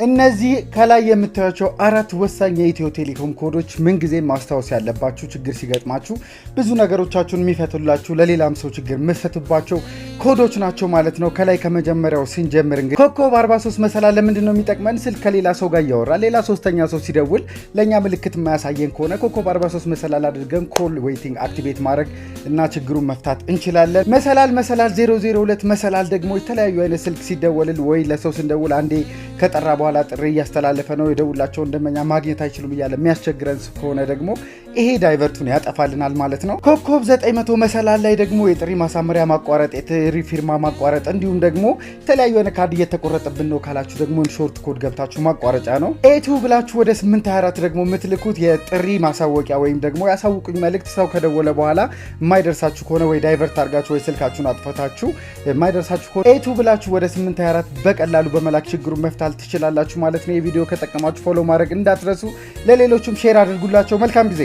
እነዚህ ከላይ የምታዩቸው አራት ወሳኝ የኢትዮ ቴሌኮም ኮዶች ምን ጊዜ ማስታወስ ያለባችሁ ችግር ሲገጥማችሁ ብዙ ነገሮቻችሁን የሚፈቱላችሁ ለሌላም ሰው ችግር መፈቱባቸው ኮዶች ናቸው ማለት ነው። ከላይ ከመጀመሪያው ስንጀምር እንግዲህ ኮከብ 43 መሰላል ለምንድን ነው የሚጠቅመን? ስልክ ከሌላ ሰው ጋር ያወራል ሌላ ሶስተኛ ሰው ሲደውል ለኛ ምልክት የማያሳየን ከሆነ ኮከብ 43 መሰላል አድርገን ኮል ዌይቲንግ አክቲቬት ማድረግ እና ችግሩን መፍታት እንችላለን። መሰላል 002 መሰላል ደግሞ የተለያዩ አይነት ስልክ ሲደወልል ወይ ለሰው ስንደውል አንዴ ከጠራ በኋላ ጥሪ ያስተላልፈ ነው የደውላቸው እንደመኛ ማግኘት አይችሉም ይያለ የሚያስቸግረን ከሆነ ደግሞ ይሄ ዳይቨርቱን ያጠፋልናል ማለት ነው። ኮከብ 900 መሰላል ላይ ደግሞ የጥሪ ማሳመሪያ ማቋረጥ የጥሪ ፊርማ ማቋረጥ እንዲሁም ደግሞ የተለያዩ አይነት ካርድ እየተቆረጠብን ነው ካላችሁ ደግሞ ሾርት ኮድ ገብታችሁ ማቋረጫ ነው። ኤቱ ብላችሁ ወደ 824 ደግሞ የምትልኩት የጥሪ ማሳወቂያ ወይም ደግሞ ያሳውቁኝ መልእክት ሰው ከደወለ በኋላ የማይደርሳችሁ ከሆነ ወይ ዳይቨርት አድርጋችሁ ወይ ስልካችሁን አጥፈታችሁ የማይደርሳችሁ ከሆነ ኤቱ ብላችሁ ወደ 824 በቀላሉ በመላክ ችግሩን መፍታት ትችላላችሁ ማለት ነው። የቪዲዮ ከጠቀማችሁ ፎሎ ማድረግ እንዳትረሱ፣ ለሌሎችም ሼር አድርጉላቸው። መልካም ጊዜ።